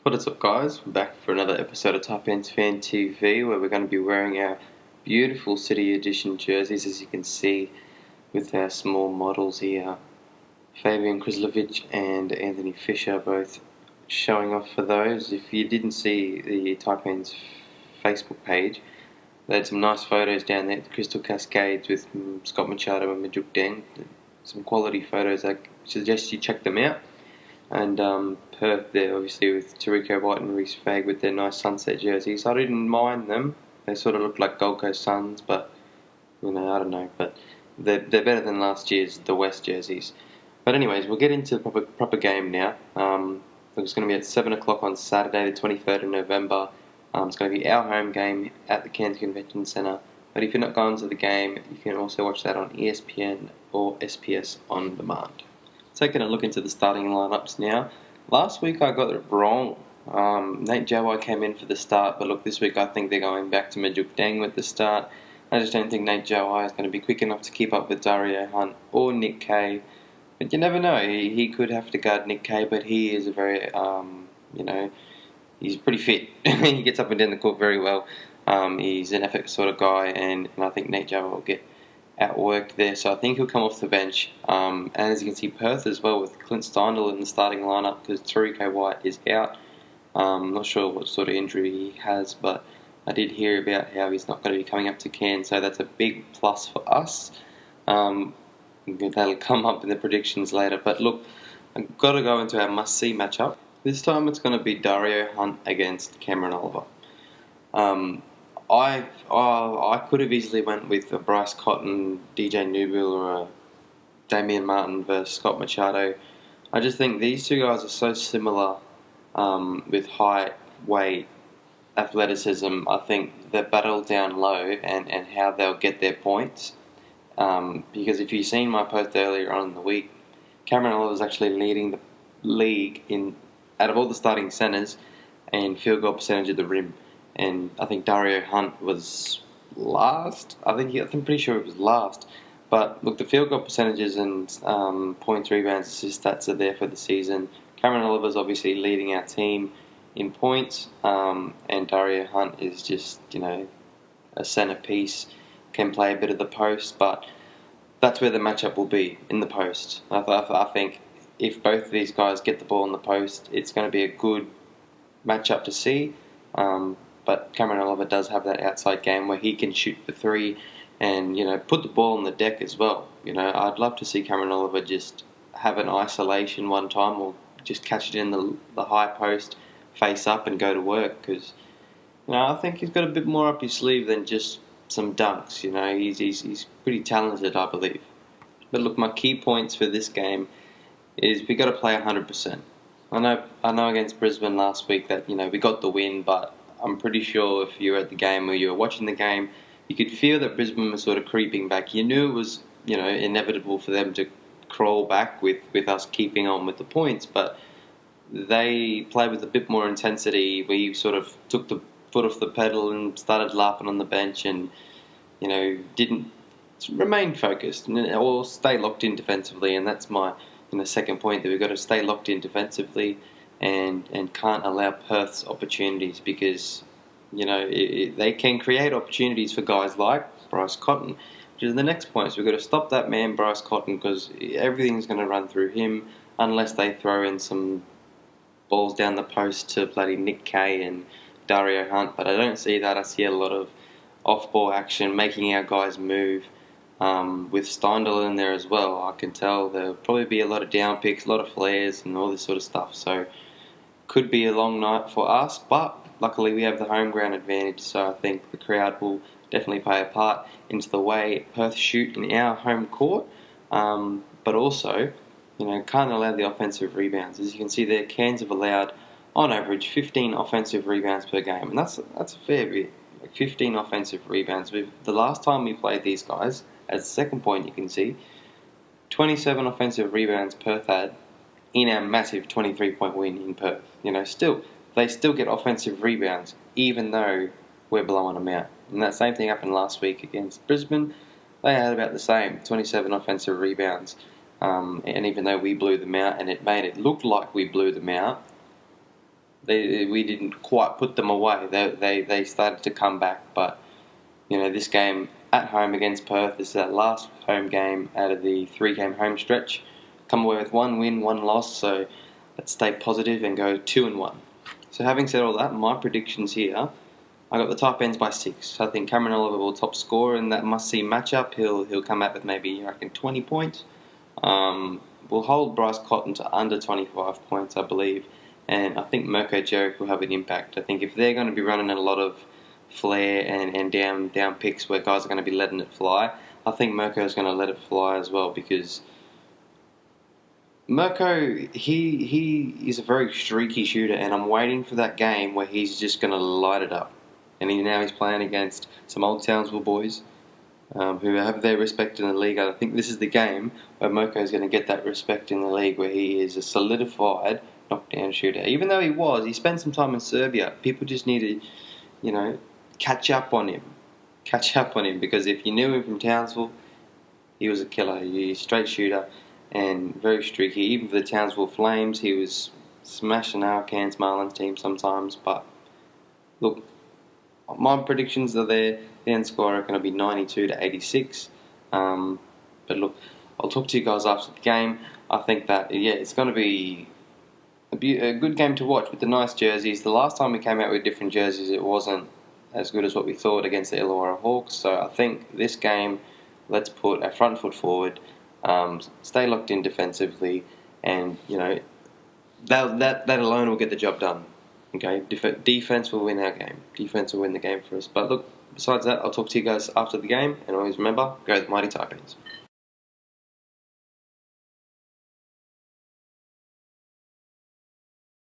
What is up, guys? We're back for another episode of Taipans Fan TV, where we're going to be wearing our beautiful City Edition jerseys, as you can see, with our small models here. Fabian Krislovic and Anthony Fisher both showing off for those. If you didn't see the Taipans Facebook page, they had some nice photos down there at the Crystal Cascades with Scott Machado and Majuk Deng. Some quality photos. I suggest you check them out. And Perth there, obviously, with Terico White and Reece Fagg with their nice sunset jerseys. I didn't mind them. They sort of look like Gold Coast Suns, but, I don't know. But they're better than last year's the West jerseys. But anyways, we'll get into the proper game now. It's going to be at 7 o'clock on Saturday, the 23rd of November. It's going to be our home game at the Cairns Convention Centre. But if you're not going to the game, you can also watch that on ESPN or SPS On Demand. Taking a look into the starting lineups now. Last week I got it wrong. Nate Jawai came in for the start, but look, this week I think they're going back to Majuk Deng with the start. I just don't think Nate Jawai is going to be quick enough to keep up with Dario Hunt or Nick Kay. But you never know. He could have to guard Nick Kay, but he is a very, he's pretty fit. He gets up and down the court very well. He's an effort sort of guy, and I think Nate Jawai will get outworked there, so I think he'll come off the bench. And as you can see, Perth as well with Clint Steindl in the starting lineup because Terico White is out. I'm not sure what sort of injury he has, but I did hear about how he's not going to be coming up to Cairns, so that's a big plus for us. That'll come up in the predictions later. But look, I've got to go into our must-see matchup. This time it's going to be Dario Hunt against Cameron Oliver. I could have easily went with a Bryce Cotton, DJ Newbill, or a Damian Martin versus Scott Machado. I just think these two guys are so similar with height, weight, athleticism. I think they battle down low and how they'll get their points. Because if you've seen my post earlier on in the week, Cameron Oliver was actually leading the league out of all the starting centres and field goal percentage at the rim. And I think Dario Hunt was last. I'm pretty sure it was last. But look, the field goal percentages and points, rebounds, assist stats are there for the season. Cameron Oliver's obviously leading our team in points, and Dario Hunt is just a centerpiece. Can play a bit of the post, but that's where the matchup will be, in the post. I think if both of these guys get the ball in the post, it's going to be a good matchup to see. But Cameron Oliver does have that outside game where he can shoot the three and, put the ball on the deck as well. I'd love to see Cameron Oliver just have an isolation one time or just catch it in the high post, face up and go to work because, I think he's got a bit more up his sleeve than just some dunks. He's pretty talented, I believe. But look, my key points for this game is we got to play 100%. I know against Brisbane last week that, we got the win, but I'm pretty sure if you were at the game or you were watching the game, you could feel that Brisbane was sort of creeping back. You knew it was, inevitable for them to crawl back with us keeping on with the points, but they played with a bit more intensity. We sort of took the foot off the pedal and started laughing on the bench and, didn't remain focused or stay locked in defensively, and that's my second point, that we've got to stay locked in defensively and can't allow Perth's opportunities because, they can create opportunities for guys like Bryce Cotton, which is the next point. So we've got to stop that man, Bryce Cotton, because everything's going to run through him unless they throw in some balls down the post to bloody Nick Kay and Dario Hunt. But I don't see that. I see a lot of off-ball action, making our guys move. With Steindl in there as well, I can tell there'll probably be a lot of down picks, a lot of flares and all this sort of stuff. So could be a long night for us, but luckily we have the home ground advantage, so I think the crowd will definitely play a part into the way Perth shoot in our home court. But also, can't allow the offensive rebounds. As you can see there, Cairns have allowed, on average, 15 offensive rebounds per game, and that's a fair bit. 15 offensive rebounds. The last time we played these guys, as a second point you can see, 27 offensive rebounds Perth had in our massive 23-point win in Perth. They still get offensive rebounds even though we're blowing them out. And that same thing happened last week against Brisbane. They had about the same, 27 offensive rebounds. And even though we blew them out and it made it look like we blew them out, we didn't quite put them away. They started to come back, but this game at home against Perth is our last home game out of the 3-game home stretch. Come away with 1 win, 1 loss, so let's stay positive and go 2-1. So having said all that, my predictions here, I got the Taipans by 6. I think Cameron Oliver will top score in that must-see matchup. He'll come out with maybe, I reckon, 20 points. We'll hold Bryce Cotton to under 25 points, I believe. And I think Mirko Jeric will have an impact. I think if they're going to be running a lot of flair and down picks where guys are going to be letting it fly, I think Mirko is going to let it fly as well, because Mirko, he is a very streaky shooter, and I'm waiting for that game where he's just going to light it up. And now he's playing against some old Townsville boys who have their respect in the league. I think this is the game where Mirko is going to get that respect in the league, where he is a solidified knockdown shooter. Even though he spent some time in Serbia, people just need to, catch up on him. Catch up on him, because if you knew him from Townsville, he was a killer. He's a straight shooter and very streaky. Even for the Townsville Flames, he was smashing our Cairns Marlins team sometimes. But look, my predictions are there. The end score are going to be 92-86. But look, I'll talk to you guys after the game. I think that, it's going to be a good game to watch with the nice jerseys. The last time we came out with different jerseys, it wasn't as good as what we thought against the Illawarra Hawks. So I think this game, let's put our front foot forward, stay locked in defensively, and that alone will get the job done. Okay, defense will win our game. Defense will win the game for us. But look, besides that, I'll talk to you guys after the game, and always remember, go the mighty Taipans.